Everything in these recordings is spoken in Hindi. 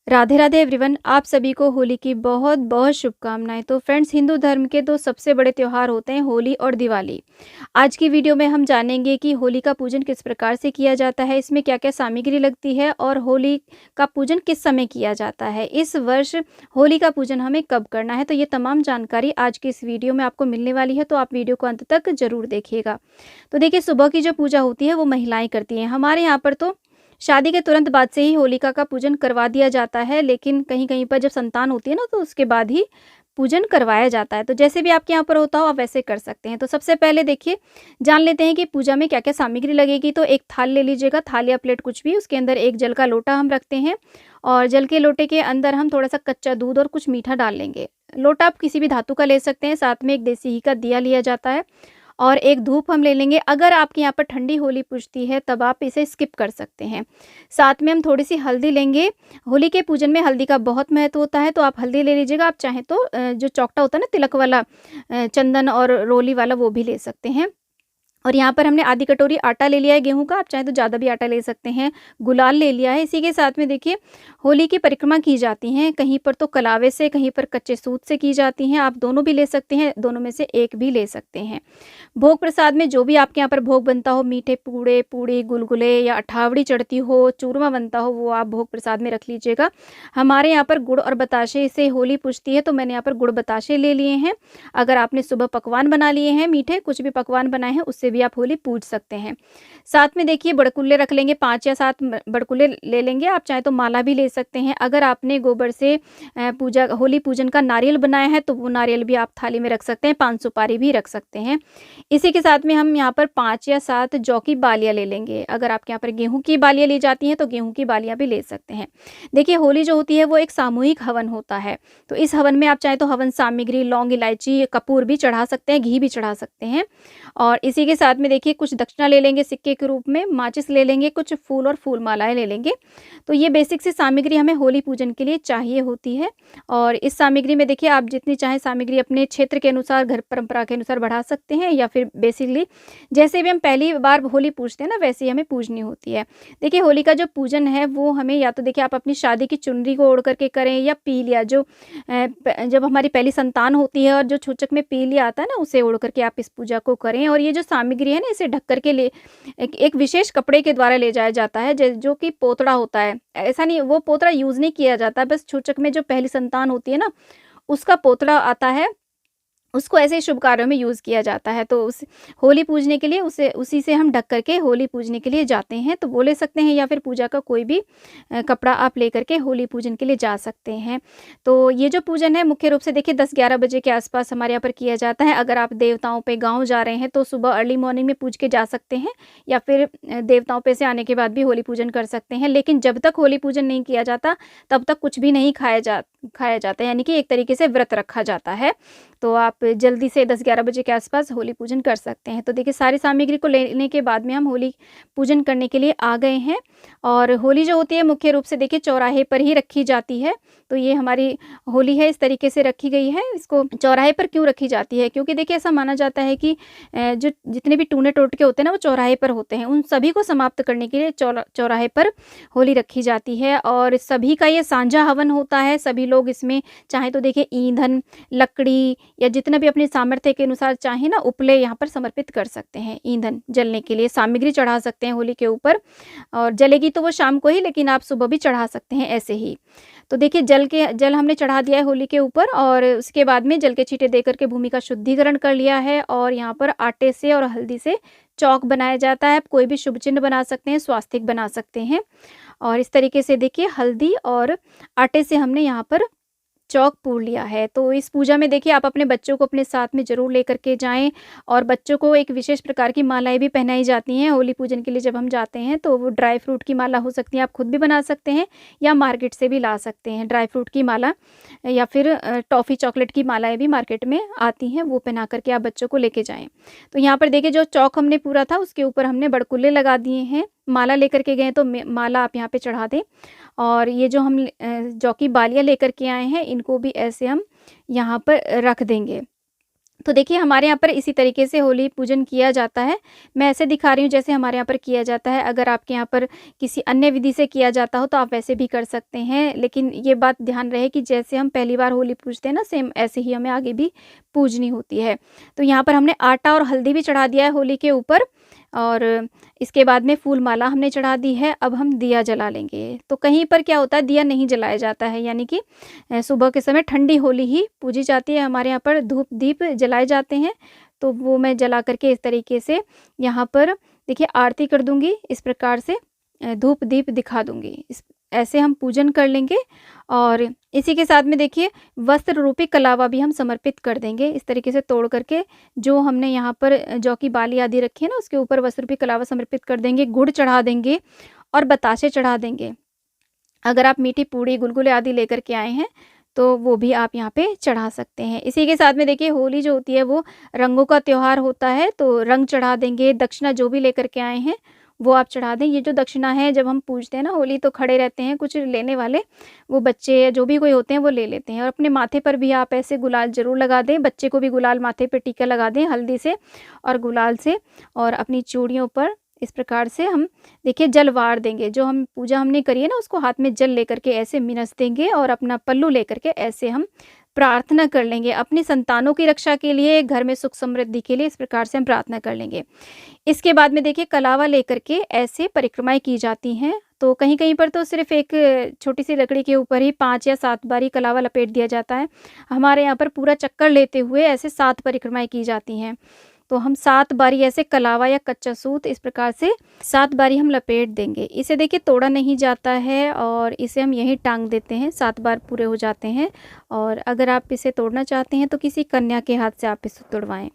राधे राधे एवरीवन, आप सभी को होली की बहुत बहुत शुभकामनाएं। तो फ्रेंड्स, हिंदू धर्म के दो सबसे बड़े त्योहार होते हैं होली और दिवाली। आज की वीडियो में हम जानेंगे कि होली का पूजन किस प्रकार से किया जाता है, इसमें क्या क्या सामग्री लगती है और होली का पूजन किस समय किया जाता है, इस वर्ष होली का पूजन हमें कब करना है। तो ये तमाम जानकारी आज की इस वीडियो में आपको मिलने वाली है, तो आप वीडियो को अंत तक जरूर देखिएगा। तो देखिए, सुबह की जो पूजा होती है वो महिलाएं करती हैं। हमारे यहाँ पर तो शादी के तुरंत बाद से ही होलिका का पूजन करवा दिया जाता है, लेकिन कहीं-कहीं पर जब संतान होती है ना, तो उसके बाद ही पूजन करवाया जाता है। तो जैसे भी आपके यहाँ पर होता हो, आप वैसे कर सकते हैं। तो सबसे पहले देखिए, जान लेते हैं कि पूजा में क्या-क्या सामग्री लगेगी। तो एक थाल ले लीजिएगा, थाल या प्लेट कुछ भी, उसके अंदर एक जल का लोटा हम रखते हैं और जल के लोटे के अंदर हम थोड़ा-सा कच्चा दूध और कुछ मीठा डाल लेंगे। लोटा आप किसी भी धातु का ले सकते हैं, साथ में एक देसी घी का दिया लिया जाता है और एक धूप हम ले लेंगे। अगर आपके यहाँ पर ठंडी होली पूजती है तब आप इसे स्किप कर सकते हैं। साथ में हम थोड़ी-सी हल्दी लेंगे। होली के पूजन में हल्दी का बहुत महत्व होता है, तो आप हल्दी ले लीजिएगा। आप चाहें तो जो चौकटा होता है ना तिलक वाला, चंदन और रोली वाला, वो भी ले सकते हैं। और यहाँ पर हमने आधी कटोरी आटा ले लिया है गेहूँ का, आप चाहें तो ज़्यादा भी आटा ले सकते हैं। गुलाल ले लिया है। इसी के साथ में देखिए, होली की परिक्रमा की जाती हैं, कहीं पर तो कलावे से, कहीं पर कच्चे सूत से की जाती हैं। आप दोनों भी ले सकते हैं, दोनों में से एक भी ले सकते हैं। भोग प्रसाद में जो भी आपके यहाँ पर भोग बनता हो, मीठे पूड़े, पूड़ी, गुलगुले या अठावड़ी चढ़ती हो, चूरमा बनता हो, वो आप भोग प्रसाद में रख लीजिएगा। हमारे यहाँ पर गुड़ और बताशे से होली पूजती है, तो मैंने यहाँ पर गुड़ बताशे ले लिए हैं। अगर आपने सुबह पकवान बना लिए हैं, मीठे कुछ भी पकवान बनाए हैं, उससे भी आप होली पूज सकते हैं। साथ में देखिए, बड़कुल्ले रख लेंगे, 5 या 7 बड़कुल्ले ले लेंगे। आप चाहे तो माला भी ले सकते हैं। अगर आपने गोबर से पूजा होली पूजन का नारियल बनाया है, तो वो नारियल भी आप थाली में रख सकते हैं, पान सुपारी भी रख सकते हैं। इसी के साथ में हम यहाँ पर 5 या 7 जौ की बालियाँ ले लेंगे। अगर आपके यहाँ पर गेहूँ की बालियाँ ली जाती हैं, तो गेहूँ की बालियाँ भी ले सकते हैं। देखिए, होली जो होती है वो एक सामूहिक हवन होता है, तो इस हवन में आप चाहें तो हवन सामग्री, लौंग, इलायची, कपूर भी चढ़ा सकते हैं, घी भी चढ़ा सकते हैं। और इसी के साथ में देखिए, कुछ दक्षिणा ले लेंगे सिक्के के रूप में, माचिस ले लेंगे, कुछ फूल और फूल मालाएँ ले लेंगे। तो ये बेसिक सी सामग्री हमें होली पूजन के लिए चाहिए होती है। और इस सामग्री में देखिए, आप जितनी चाहें सामग्री अपने क्षेत्र के अनुसार, घर परंपरा के अनुसार बढ़ा सकते हैं, या फिर बेसिकली जैसे भी हम पहली बार होली पूजते हैं ना, वैसे ही हमें पूजनी होती है। देखिए, होली का जो पूजन है वो हमें, या तो देखिए आप अपनी शादी की चुनरी को ओढ़ करके करें, या पीलिया जो जब हमारी पहली संतान होती है और जो छूचक में पीलिया आता है ना, उसे ओढ़ करके आप इस पूजा को करें। और ये जो सामग्री है ना, इसे ढक करके ले एक विशेष कपड़े के द्वारा ले जाया जाता है, जो कि पोतड़ा होता है। ऐसा नहीं, वो पोतड़ा यूज़ नहीं किया जाता, बस छूचक में जो पहली संतान होती है ना, उसका पोतड़ा आता है, उसको ऐसे ही शुभ कार्यों में यूज़ किया जाता है। तो उस होली पूजने के लिए उसी से हम ढक करके होली पूजने के लिए जाते हैं, तो वो ले सकते हैं, या फिर पूजा का कोई भी कपड़ा आप ले करके होली पूजन के लिए जा सकते हैं। तो ये जो पूजन है मुख्य रूप से देखिए 10-11 बजे के आसपास हमारे यहाँ पर किया जाता है। अगर आप देवताओं पे गाँव जा रहे हैं, तो सुबह अर्ली मॉर्निंग में पूज के जा सकते हैं, या फिर देवताओं पे से आने के बाद भी होली पूजन कर सकते हैं। लेकिन जब तक होली पूजन नहीं किया जाता, तब तक कुछ भी नहीं खाया जाता है, यानी कि एक तरीके से व्रत रखा जाता है। तो आप जल्दी से 10-11 बजे के आसपास होली पूजन कर सकते हैं। तो देखिए, सारी सामग्री को लेने के बाद में हम होली पूजन करने के लिए आ गए हैं। और होली जो होती है मुख्य रूप से देखिए चौराहे पर ही रखी जाती है। तो ये हमारी होली है, इस तरीके से रखी गई है। इसको चौराहे पर क्यों रखी जाती है? क्योंकि देखिए, ऐसा माना जाता है कि जो जितने भी टूने टोटके होते हैं ना, वो चौराहे पर होते हैं। उन सभी को समाप्त करने के लिए चौराहे पर होली रखी जाती है। और सभी का ये साझा हवन होता है। सभी लोग इसमें चाहे तो देखिए ईंधन, लकड़ी, या जितना भी अपने सामर्थ्य के अनुसार चाहे ना, उपले यहाँ पर समर्पित कर सकते हैं। ईंधन जलने के लिए सामग्री चढ़ा सकते हैं होली के ऊपर, और जलेगी तो वो शाम को ही, लेकिन आप सुबह भी चढ़ा सकते हैं ऐसे ही। तो देखिए, जल हमने चढ़ा दिया है होली के ऊपर, और उसके बाद में जल के छींटे दे करके भूमि का शुद्धिकरण कर लिया है। और यहाँ पर आटे से और हल्दी से चौक बनाया जाता है। आप कोई भी शुभ चिन्ह बना सकते हैं, स्वास्तिक बना सकते हैं। और इस तरीके से देखिए, हल्दी और आटे से हमने यहाँ पर चौक पूर लिया है। तो इस पूजा में देखिए, आप अपने बच्चों को अपने साथ में ज़रूर लेकर के जाएँ। और बच्चों को एक विशेष प्रकार की मालाएँ भी पहनाई जाती हैं होली पूजन के लिए। जब हम जाते हैं, तो वो ड्राई फ्रूट की माला हो सकती है, आप खुद भी बना सकते हैं, या मार्केट से भी ला सकते हैं ड्राई फ्रूट की माला, या फिर टॉफ़ी चॉकलेट की मालाएँ भी मार्केट में आती हैं, वो पहना करके आप बच्चों को लेके जाएँ। तो यहाँ पर देखिए, जो चौक हमने पूरा था, उसके ऊपर हमने बड़कुल्ले लगा दिए हैं। माला लेकर के गए, तो माला आप यहाँ पे चढ़ा दें। और ये जो हम जौ की बालियाँ लेकर के आए हैं, इनको भी ऐसे हम यहाँ पर रख देंगे। तो देखिए हमारे यहाँ पर इसी तरीके से होली पूजन किया जाता है। मैं ऐसे दिखा रही हूँ जैसे हमारे यहाँ पर किया जाता है। अगर आपके यहाँ पर किसी अन्य विधि से किया जाता हो तो आप वैसे भी कर सकते हैं। लेकिन ये बात ध्यान रहे कि जैसे हम पहली बार होली पूजते हैं ना, सेम ऐसे ही हमें आगे भी पूजनी होती है। तो यहाँ पर हमने आटा और हल्दी भी चढ़ा दिया है होली के ऊपर, और इसके बाद में फूल माला हमने चढ़ा दी है। अब हम दिया जला लेंगे। तो कहीं पर क्या होता है, दिया नहीं जलाया जाता है, यानी कि सुबह के समय ठंडी होली ही पूजी जाती है। हमारे यहाँ पर धूप दीप जलाए जाते हैं। तो वो मैं जला करके इस तरीके से यहाँ पर देखिए आरती कर दूंगी। इस प्रकार से धूप दीप दिखा दूंगी। ऐसे हम पूजन कर लेंगे। और इसी के साथ में देखिए वस्त्र रूपी कलावा भी हम समर्पित कर देंगे। इस तरीके से तोड़ करके जो हमने यहाँ पर जौ की बाली आदि रखी है ना, उसके ऊपर वस्त्र रूपी कलावा समर्पित कर देंगे। गुड़ चढ़ा देंगे और बताशे चढ़ा देंगे। अगर आप मीठी पूड़ी गुलगुले आदि लेकर के आए हैं तो वो भी आप यहाँ पे चढ़ा सकते हैं। इसी के साथ में देखिए होली जो होती है वो रंगों का त्योहार होता है, तो रंग चढ़ा देंगे। दक्षिणा जो भी लेकर के आए हैं वो आप चढ़ा दें। ये जो दक्षिणा है, जब हम पूजते हैं ना होली, तो खड़े रहते हैं कुछ लेने वाले, वो बच्चे या जो भी कोई होते हैं वो ले लेते हैं। और अपने माथे पर भी आप ऐसे गुलाल ज़रूर लगा दें। बच्चे को भी गुलाल माथे पे टीका लगा दें हल्दी से और गुलाल से। और अपनी चूड़ियों पर इस प्रकार से हम देखिए जल वार देंगे। जो हम पूजा हमने करी है ना, उसको हाथ में जल लेकर के ऐसे मिनस देंगे और अपना पल्लू लेकर के ऐसे हम प्रार्थना कर लेंगे अपनी संतानों की रक्षा के लिए, घर में सुख समृद्धि के लिए। इस प्रकार से हम प्रार्थना कर लेंगे। इसके बाद में देखिए कलावा लेकर के ऐसे परिक्रमाएं की जाती हैं। तो कहीं कहीं पर तो सिर्फ एक छोटी सी लकड़ी के ऊपर ही 5 या 7 बारी कलावा लपेट दिया जाता है। हमारे यहाँ पर पूरा चक्कर लेते हुए ऐसे 7 परिक्रमाएं की जाती हैं। तो हम 7 बारी ऐसे कलावा या कच्चा सूत इस प्रकार से 7 बारी हम लपेट देंगे। इसे देखिए तोड़ा नहीं जाता है और इसे हम यहीं टांग देते हैं। 7 बार पूरे हो जाते हैं। और अगर आप इसे तोड़ना चाहते हैं तो किसी कन्या के हाथ से आप इसे तोड़वाएं।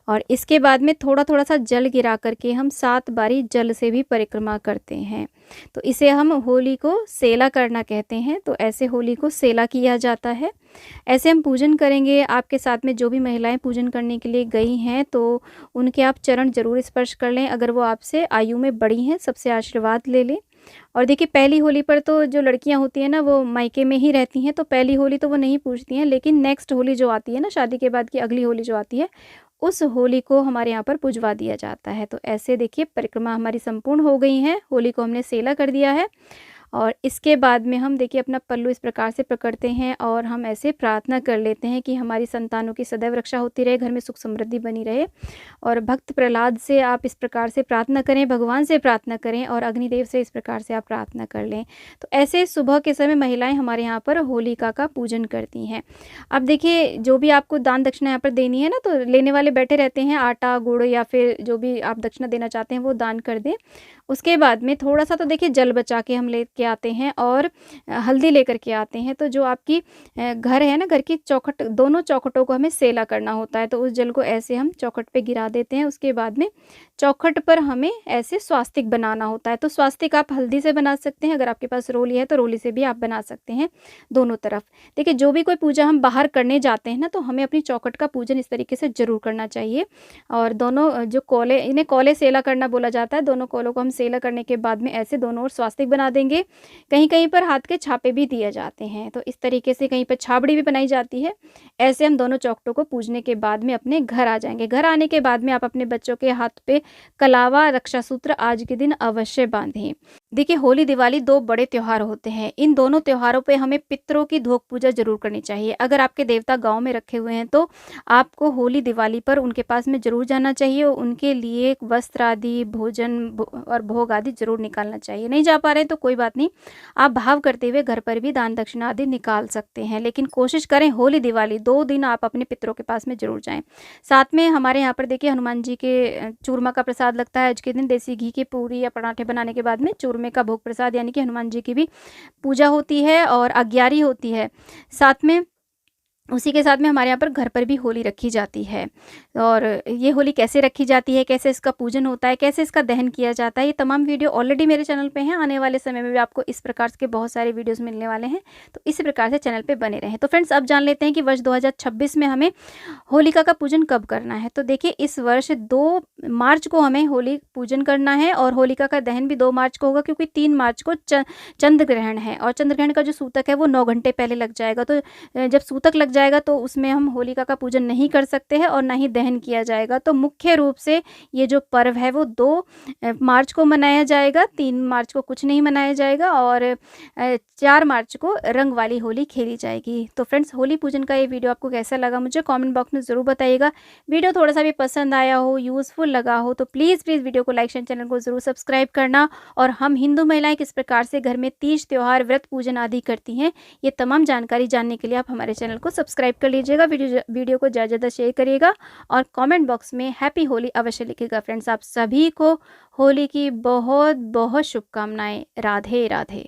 और इसके बाद में थोड़ा थोड़ा सा जल गिरा करके हम 7 बारी जल से भी परिक्रमा करते हैं। तो इसे हम होली को सेला करना कहते हैं। तो ऐसे होली को सेला किया जाता है। ऐसे हम पूजन करेंगे। आपके साथ में जो भी महिलाएं पूजन करने के लिए गई हैं तो उनके आप चरण जरूर स्पर्श कर लें। अगर वो आपसे आयु में बड़ी हैं, सबसे आशीर्वाद ले लें। और देखिए पहली होली पर तो जो लड़कियां होती हैं ना, वो मायके में ही रहती हैं, तो पहली होली तो वो नहीं पूजती हैं। लेकिन नेक्स्ट होली जो आती है ना, शादी के बाद की अगली होली जो आती है, उस होली को हमारे यहाँ पर पुजवा दिया जाता है। तो ऐसे देखिए परिक्रमा हमारी संपूर्ण हो गई है। होली को हमने सेला कर दिया है। और इसके बाद में हम देखिए अपना पल्लू इस प्रकार से पकड़ते हैं और हम ऐसे प्रार्थना कर लेते हैं कि हमारी संतानों की सदैव रक्षा होती रहे, घर में सुख समृद्धि बनी रहे। और भक्त प्रहलाद से आप इस प्रकार से प्रार्थना करें, भगवान से प्रार्थना करें और अग्निदेव से इस प्रकार से आप प्रार्थना कर लें। तो ऐसे सुबह के समय महिलाएं हमारे यहाँ पर होलिका का पूजन करती हैं। अब देखिए जो भी आपको दान दक्षिणा यहाँ पर देनी है ना, तो लेने वाले बैठे रहते हैं, आटा गुड़ या फिर जो भी आप दक्षिणा देना चाहते हैं वो दान कर दें। उसके बाद में थोड़ा सा तो देखिए जल बचा के हम लेके आते हैं और हल्दी लेकर के आते हैं। तो जो आपकी घर है ना, घर की चौखट, दोनों चौखटों को हमें सेला करना होता है। तो उस जल को ऐसे हम चौखट पे गिरा देते हैं। उसके बाद में चौखट पर हमें ऐसे स्वास्तिक बनाना होता है। तो स्वास्तिक आप हल्दी से बना सकते हैं, अगर आपके पास रोली है तो रोली से भी आप बना सकते हैं, दोनों तरफ। देखिए जो भी कोई पूजा हम बाहर करने जाते हैं ना, तो हमें अपनी चौखट का पूजन इस तरीके से जरूर करना चाहिए। और दोनों जो कोले, इन्हें कोले सेला करना बोला जाता है, दोनों कोलों को हम सेला करने के बाद में ऐसे दोनों ओर स्वास्तिक बना देंगे। कहीं कहीं पर हाथ के छापे भी दिए जाते हैं। तो इस तरीके से कहीं पर छाबड़ी भी बनाई जाती है। ऐसे हम दोनों चौखटों को पूजने के बाद में अपने घर आ जाएंगे। घर आने के बाद में आप अपने बच्चों के हाथ पे कलावा रक्षा सूत्र आज के दिन अवश्य बांधें। देखिए होली दिवाली 2 बड़े त्योहार होते हैं। इन दोनों त्योहारों पे हमें पितरों की धोक पूजा जरूर करनी चाहिए। अगर आपके देवता गांव में रखे हुए हैं तो आपको होली दिवाली पर उनके पास में जरूर जाना चाहिए और उनके लिए वस्त्र आदि, भोजन और भोग आदि जरूर निकालना चाहिए। नहीं जा पा रहे तो कोई बात नहीं, आप भाव करते हुए घर पर भी दान दक्षिणा आदि निकाल सकते हैं। लेकिन कोशिश करें होली दिवाली 2 दिन आप अपने पितरों के पास में जरूर जाएं। साथ में हमारे यहाँ पर देखिए हनुमान जी के चूरमा का प्रसाद लगता है आज के दिन। देसी घी की पूरी या पराठे बनाने के बाद में चूरमे का भोग प्रसाद, यानी कि हनुमान जी की भी पूजा होती है और अग्यारी होती है। साथ में उसी के साथ में हमारे यहाँ पर घर पर भी होली रखी जाती है। और ये होली कैसे रखी जाती है, कैसे इसका पूजन होता है, कैसे इसका दहन किया जाता है, ये तमाम वीडियो ऑलरेडी मेरे चैनल पे हैं। आने वाले समय में भी आपको इस प्रकार के बहुत सारे वीडियोस मिलने वाले हैं। तो इसी प्रकार से चैनल पे बने रहें। तो फ्रेंड्स अब जान लेते हैं कि वर्ष 2026 में हमें होलिका का पूजन कब करना है। तो देखिए इस वर्ष 2 मार्च को हमें होली पूजन करना है और होलिका का दहन भी 2 मार्च को होगा, क्योंकि 3 मार्च को चंद्र ग्रहण है और चंद्र ग्रहण का जो सूतक है वो 9 घंटे पहले लग जाएगा। तो जब सूतक लग जाएगा तो उसमें हम होलिका का पूजन नहीं कर सकते हैं और ना ही दहन किया जाएगा। तो मुख्य रूप से ये जो पर्व है वो 2 मार्च को मनाया जाएगा, 3 मार्च को कुछ नहीं मनाया जाएगा और 4 मार्च को रंग वाली होली खेली जाएगी। तो फ्रेंड्स, होली पूजन का ये वीडियो आपको कैसा लगा मुझे कमेंट बॉक्स में ज़रूर बताइएगा। वीडियो थोड़ा-सा भी पसंद आया हो, यूज़फुल लगा हो तो प्लीज़ वीडियो को लाइक शेयर, चैनल को ज़रूर सब्सक्राइब करना। और हम हिंदू महिलाएँ किस प्रकार से घर में तीज त्योहार, व्रत पूजन आदि करती हैं, ये तमाम जानकारी जानने के लिए आप हमारे चैनल को सब्सक्राइब कर लीजिएगा। वीडियो को ज़्यादा शेयर करिएगा और कमेंट बॉक्स में हैप्पी होली अवश्य लिखिएगा। फ्रेंड्स, आप सभी को होली की बहुत-बहुत शुभकामनाएँ। राधे राधे।